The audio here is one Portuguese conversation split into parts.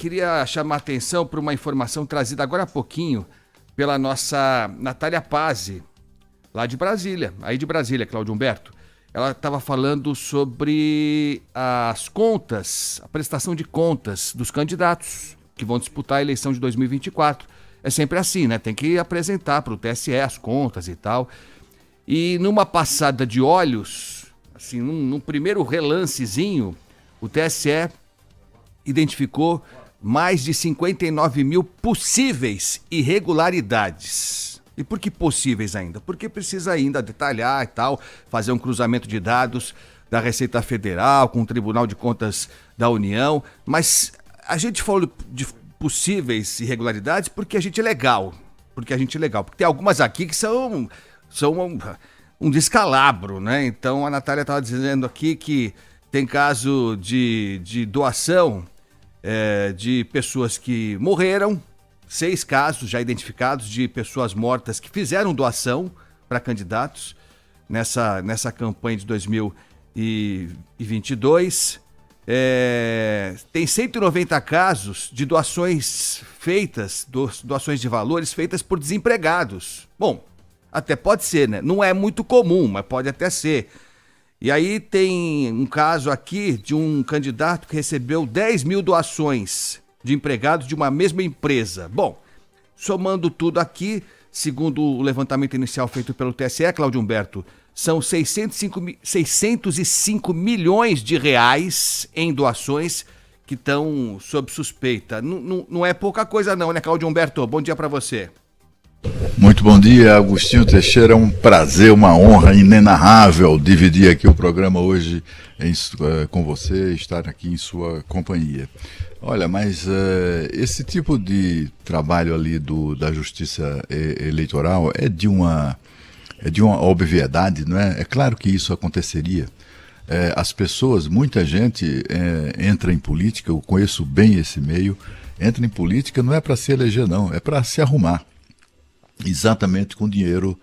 queria chamar a atenção para uma informação trazida agora há pouquinho pela nossa Natália Pazzi, lá de Brasília, Cláudio Humberto. Ela estava falando sobre as contas, a prestação de contas dos candidatos que vão disputar a eleição de 2024. É sempre assim, né? Tem que apresentar para o TSE as contas e tal. E numa passada de olhos, assim, num primeiro relancezinho, o TSE identificou mais de 59 mil possíveis irregularidades. E por que possíveis ainda? Porque precisa ainda detalhar e tal, fazer um cruzamento de dados da Receita Federal com o Tribunal de Contas da União. Mas a gente falou de possíveis irregularidades porque a gente é legal. Porque tem algumas aqui que são um descalabro, né? Então a Natália estava dizendo aqui que tem caso de doação de pessoas que morreram, 6 casos já identificados de pessoas mortas que fizeram doação para candidatos nessa campanha de 2022. Tem 190 casos de doações de valores feitas por desempregados. Bom, até pode ser, né? Não é muito comum, mas pode até ser. E aí tem um caso aqui de um candidato que recebeu 10 mil doações de empregados de uma mesma empresa. Bom, somando tudo aqui, segundo o levantamento inicial feito pelo TSE, Cláudio Humberto, são 605 milhões de reais em doações que estão sob suspeita. Não é pouca coisa não, né, Cláudio Humberto? Bom dia para você. Muito bom dia, Agostinho Teixeira. É um prazer, uma honra inenarrável dividir aqui o programa hoje com você, estar aqui em sua companhia. Olha, mas esse tipo de trabalho ali da Justiça Eleitoral é de uma obviedade, não é? É claro que isso aconteceria. As pessoas, muita gente entra em política, eu conheço bem esse meio, entra em política não é para se eleger não, é para se arrumar. Exatamente com dinheiro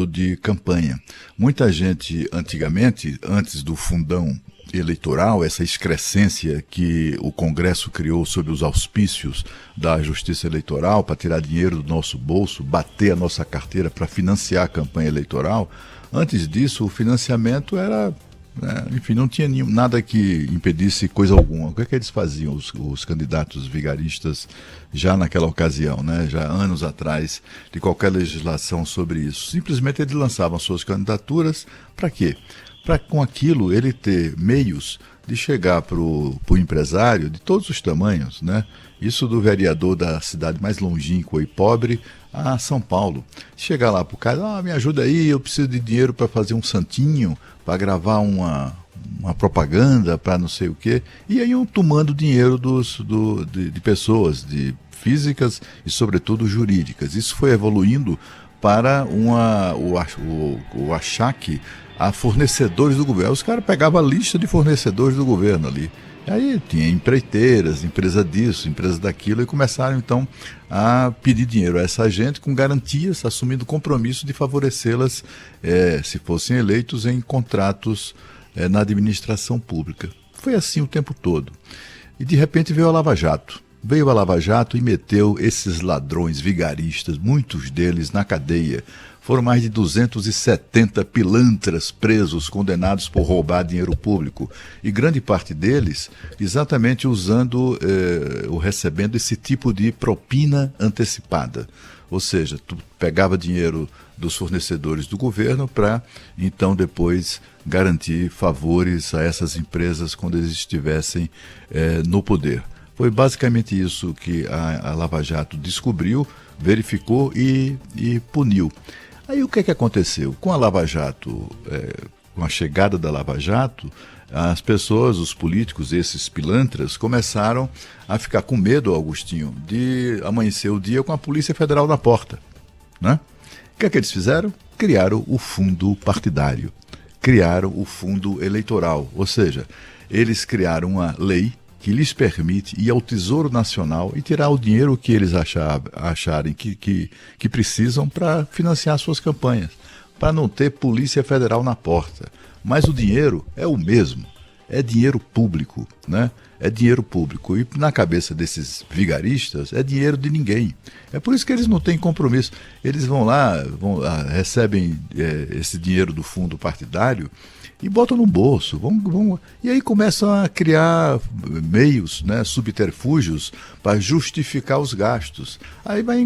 de campanha. Muita gente antigamente, antes do fundão eleitoral, essa excrescência que o Congresso criou sob os auspícios da Justiça Eleitoral para tirar dinheiro do nosso bolso, bater a nossa carteira para financiar a campanha eleitoral, antes disso o financiamento era... enfim, não tinha nada que impedisse coisa alguma. O que é que eles faziam, os candidatos vigaristas, já naquela ocasião, né? Já anos atrás, de qualquer legislação sobre isso? Simplesmente eles lançavam suas candidaturas, para quê? Para com aquilo ele ter meios de chegar para o empresário de todos os tamanhos, né? Isso do vereador da cidade mais longínqua e pobre a São Paulo. Chegar lá para o cara, me ajuda aí, eu preciso de dinheiro para fazer um santinho, para gravar uma propaganda, para não sei o quê. E aí iam tomando dinheiro de pessoas, de físicas e sobretudo jurídicas. Isso foi evoluindo para o achaque a fornecedores do governo. Os caras pegavam a lista de fornecedores do governo ali. E aí tinha empreiteiras, empresa disso, empresa daquilo, e começaram então a pedir dinheiro a essa gente com garantias, assumindo o compromisso de favorecê-las, se fossem eleitos, em contratos na administração pública. Foi assim o tempo todo. E de repente veio a Lava Jato. Veio a Lava Jato e meteu esses ladrões vigaristas, muitos deles na cadeia. Foram mais de 270 pilantras presos, condenados por roubar dinheiro público. E grande parte deles exatamente usando ou recebendo esse tipo de propina antecipada. Ou seja, tu pegava dinheiro dos fornecedores do governo para, então, depois garantir favores a essas empresas quando eles estivessem no poder. Foi basicamente isso que a Lava Jato descobriu, verificou e puniu. Aí o que é que aconteceu? Com a Lava Jato, com a chegada da Lava Jato, as pessoas, os políticos, esses pilantras, começaram a ficar com medo, Augustinho, de amanhecer o dia com a Polícia Federal na porta, né? O que é que eles fizeram? Criaram o fundo partidário, criaram o fundo eleitoral, ou seja, eles criaram uma lei que lhes permite ir ao Tesouro Nacional e tirar o dinheiro que eles acharem que precisam para financiar suas campanhas, para não ter Polícia Federal na porta. Mas o dinheiro é o mesmo. é dinheiro público, né? É dinheiro público. E na cabeça desses vigaristas é dinheiro de ninguém. É por isso que eles não têm compromisso. Eles vão lá, recebem esse dinheiro do fundo partidário e botam no bolso. E aí começam a criar meios, né, subterfúgios para justificar os gastos. Aí vai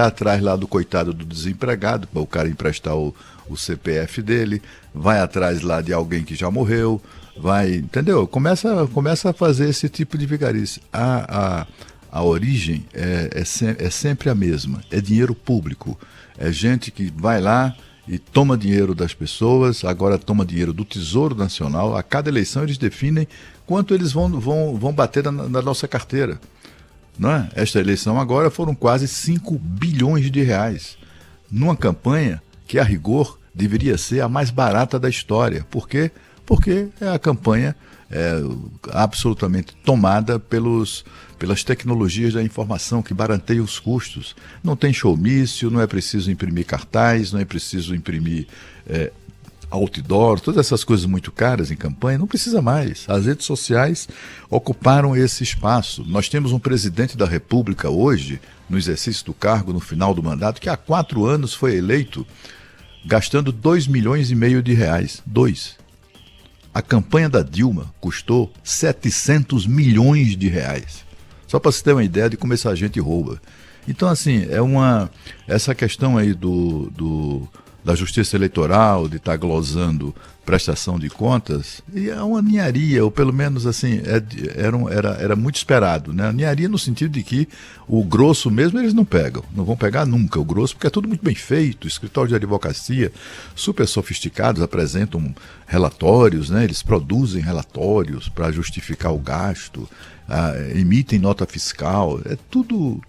atrás lá do coitado do desempregado, para o cara emprestar o CPF dele, vai atrás lá de alguém que já morreu, entendeu? Começa a fazer esse tipo de vigarice. A origem é sempre a mesma, é dinheiro público, é gente que vai lá e toma dinheiro das pessoas, agora toma dinheiro do Tesouro Nacional. A cada eleição eles definem quanto eles vão bater na nossa carteira. Não é? Esta eleição agora foram quase 5 bilhões de reais, numa campanha que, a rigor, deveria ser a mais barata da história. Por quê? Porque é a campanha absolutamente tomada pelas tecnologias da informação que baranteiam os custos. Não tem showmício, não é preciso imprimir cartaz, não é preciso imprimir outdoor, todas essas coisas muito caras em campanha, não precisa mais. As redes sociais ocuparam esse espaço. Nós temos um presidente da República hoje, no exercício do cargo, no final do mandato, que há 4 anos foi eleito gastando 2,5 milhões de reais. 2. A campanha da Dilma custou 700 milhões de reais. Só para você ter uma ideia de como essa gente rouba. Então, assim, essa questão aí da justiça eleitoral, de estar glosando prestação de contas, e é uma ninharia, ou pelo menos assim, era muito esperado, né? Ninharia no sentido de que o grosso mesmo eles não pegam, não vão pegar nunca o grosso, porque é tudo muito bem feito, escritórios de advocacia super sofisticados apresentam relatórios, né? Eles produzem relatórios para justificar o gasto, emitem nota fiscal, é tudo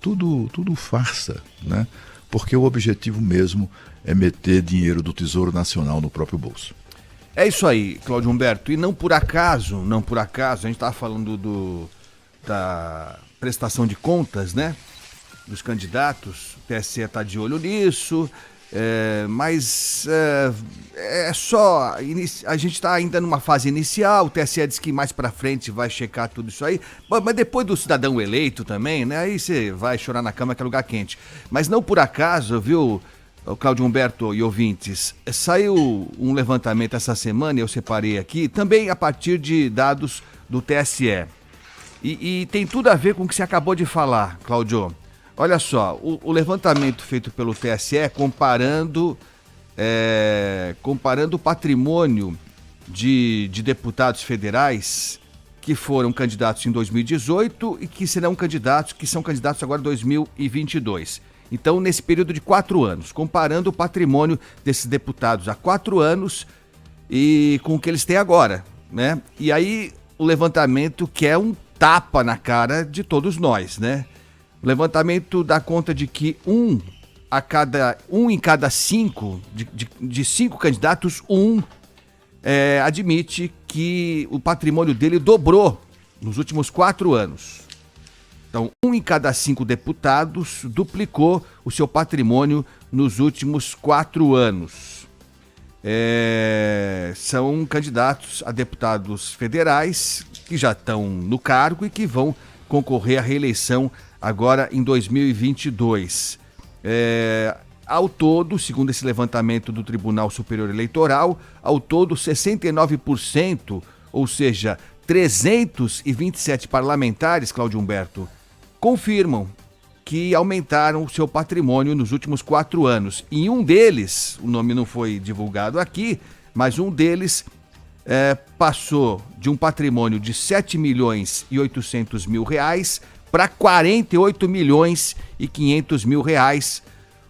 farsa, né? Porque o objetivo mesmo é meter dinheiro do Tesouro Nacional no próprio bolso. É isso aí, Cláudio Humberto. E não por acaso, a gente estava falando da prestação de contas, né? Dos candidatos, o TSE está de olho nisso, mas a gente está ainda numa fase inicial, o TSE diz que mais para frente vai checar tudo isso aí, mas depois do cidadão eleito também, né? Aí você vai chorar na cama que é lugar quente. Mas não por acaso, viu, o Cláudio Humberto e ouvintes, saiu um levantamento essa semana, eu separei aqui, também a partir de dados do TSE. E tem tudo a ver com o que você acabou de falar, Cláudio. Olha só, o levantamento feito pelo TSE comparando o patrimônio de deputados federais que foram candidatos em 2018 e que são candidatos agora em 2022. Então, nesse período de 4 anos, comparando o patrimônio desses deputados há 4 anos e com o que eles têm agora, né? E aí, o levantamento que é um tapa na cara de todos nós, né? O levantamento dá conta de que um em cada 5, de 5 candidatos, admite que o patrimônio dele dobrou nos últimos 4 anos. Então, 1 em cada 5 deputados duplicou o seu patrimônio nos últimos 4 anos. São candidatos a deputados federais que já estão no cargo e que vão concorrer à reeleição agora em 2022. Ao todo, segundo esse levantamento do Tribunal Superior Eleitoral, ao todo 69%, ou seja, 327 parlamentares, Cláudio Humberto, confirmam que aumentaram o seu patrimônio nos últimos 4 anos. E um deles, o nome não foi divulgado aqui, mas um deles passou de um patrimônio de 7 milhões e 800 mil reais para 48 milhões e 500 mil reais,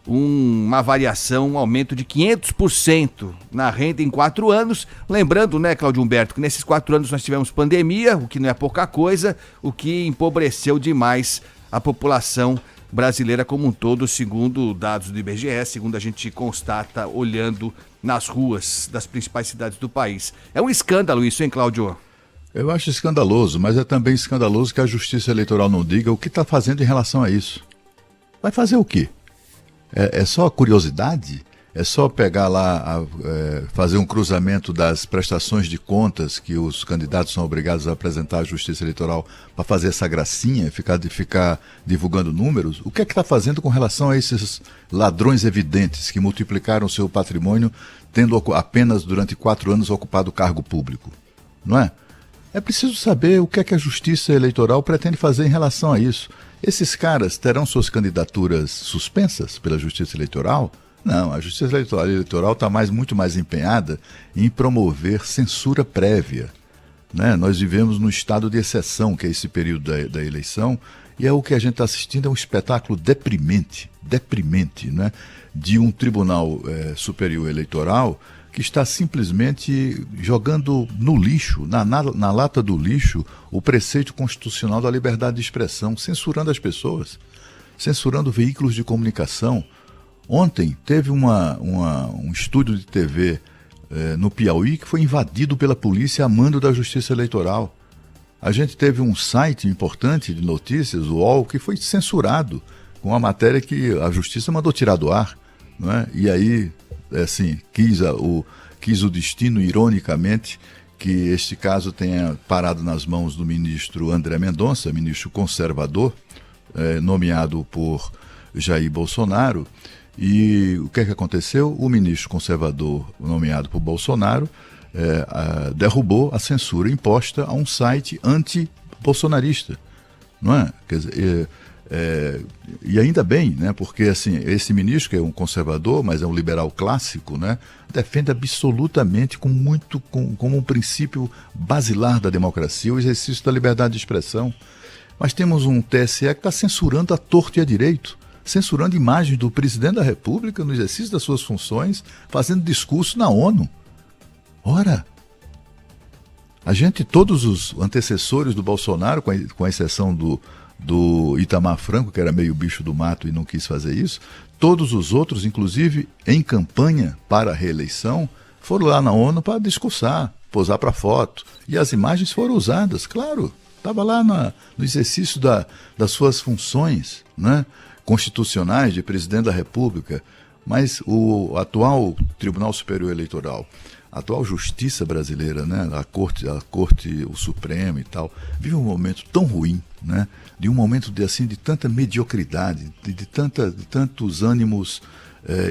uma variação, um aumento de 500% na renda em 4 anos. Lembrando, né, Cláudio Humberto, que nesses 4 anos nós tivemos pandemia, o que não é pouca coisa, o que empobreceu demais a população brasileira como um todo, segundo dados do IBGE, segundo a gente constata olhando nas ruas das principais cidades do país. É um escândalo isso, hein, Cláudio? Eu acho escandaloso, mas é também escandaloso que a Justiça Eleitoral não diga o que está fazendo em relação a isso. Vai fazer o quê? É só curiosidade? É só pegar lá, fazer um cruzamento das prestações de contas que os candidatos são obrigados a apresentar à Justiça Eleitoral para fazer essa gracinha, ficar divulgando números. O que é que está fazendo com relação a esses ladrões evidentes que multiplicaram seu patrimônio tendo apenas durante 4 anos ocupado cargo público? Não é? É preciso saber o que é que a Justiça Eleitoral pretende fazer em relação a isso. Esses caras terão suas candidaturas suspensas pela Justiça Eleitoral? Não, a Justiça Eleitoral está muito mais empenhada em promover censura prévia, né? Nós vivemos num estado de exceção, que é esse período da eleição, e o que a gente está assistindo é um espetáculo deprimente, né? De um Tribunal Superior Eleitoral que está simplesmente jogando no lixo, na lata do lixo, o preceito constitucional da liberdade de expressão, censurando as pessoas, censurando veículos de comunicação. Ontem teve um estúdio de TV no Piauí que foi invadido pela polícia a mando da Justiça Eleitoral. A gente teve um site importante de notícias, o UOL, que foi censurado com uma matéria que a Justiça mandou tirar do ar, não é? E aí, assim, quis o destino, ironicamente, que este caso tenha parado nas mãos do ministro André Mendonça, ministro conservador, nomeado por Jair Bolsonaro. E o que é que aconteceu? O ministro conservador nomeado por Bolsonaro derrubou a censura imposta a um site anti-bolsonarista, não é? Quer dizer, e ainda bem, né? Porque assim, esse ministro, que é um conservador, mas é um liberal clássico, né? Defende absolutamente como um princípio basilar da democracia o exercício da liberdade de expressão. Mas temos um TSE que está censurando à torto e à direito, censurando imagens do presidente da República no exercício das suas funções, fazendo discurso na ONU. Ora, todos os antecessores do Bolsonaro, com a exceção do Itamar Franco, que era meio bicho do mato e não quis fazer isso, todos os outros, inclusive em campanha para a reeleição, foram lá na ONU para discursar, posar para foto. E as imagens foram usadas, claro, estava lá no exercício das suas funções, né, constitucionais de presidente da República. Mas o atual Tribunal Superior Eleitoral, a atual justiça brasileira, né, a Corte, o Supremo e tal, vive um momento tão ruim, né, de um momento de tanta mediocridade, de tantos ânimos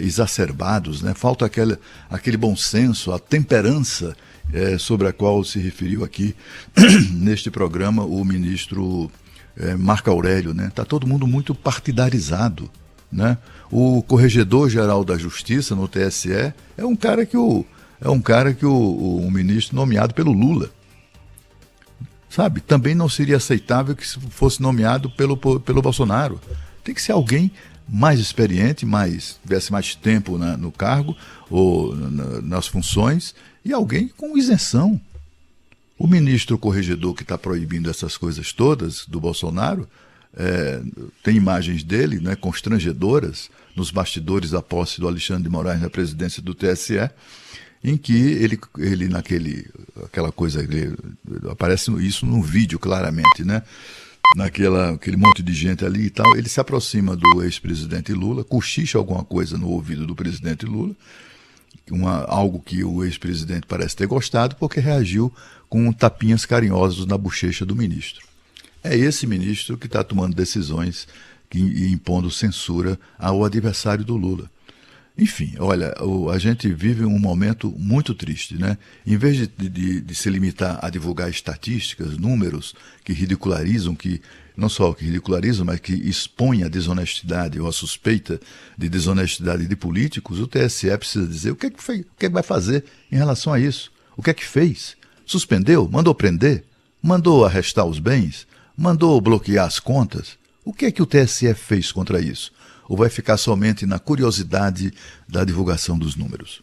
exacerbados, né, falta aquele bom senso, a temperança sobre a qual se referiu aqui neste programa o ministro Marco Aurélio, né? Está todo mundo muito partidarizado, né? O corregedor-geral da Justiça no TSE é um cara que o ministro nomeado pelo Lula, sabe? Também não seria aceitável que fosse nomeado pelo Bolsonaro. Tem que ser alguém mais experiente, tivesse mais tempo no cargo ou nas funções, e alguém com isenção. O ministro corregedor que está proibindo essas coisas todas do Bolsonaro, tem imagens dele, né, constrangedoras nos bastidores da posse do Alexandre de Moraes na presidência do TSE, em que ele aquela coisa, aparece isso no vídeo claramente, né? Aquele monte de gente ali e tal, ele se aproxima do ex-presidente Lula, cochicha alguma coisa no ouvido do presidente Lula, algo que o ex-presidente parece ter gostado, porque reagiu com tapinhas carinhosos na bochecha do ministro. É esse ministro que está tomando decisões e impondo censura ao adversário do Lula. Enfim, olha, a gente vive um momento muito triste, né? Em vez de se limitar a divulgar estatísticas, números que ridicularizam, não só que ridicularizam, mas que expõem a desonestidade ou a suspeita de desonestidade de políticos, o TSE precisa dizer o que é que vai fazer em relação a isso. O que é que fez? Suspendeu? Mandou prender? Mandou arrestar os bens? Mandou bloquear as contas? O que é que o TSE fez contra isso? Ou vai ficar somente na curiosidade da divulgação dos números?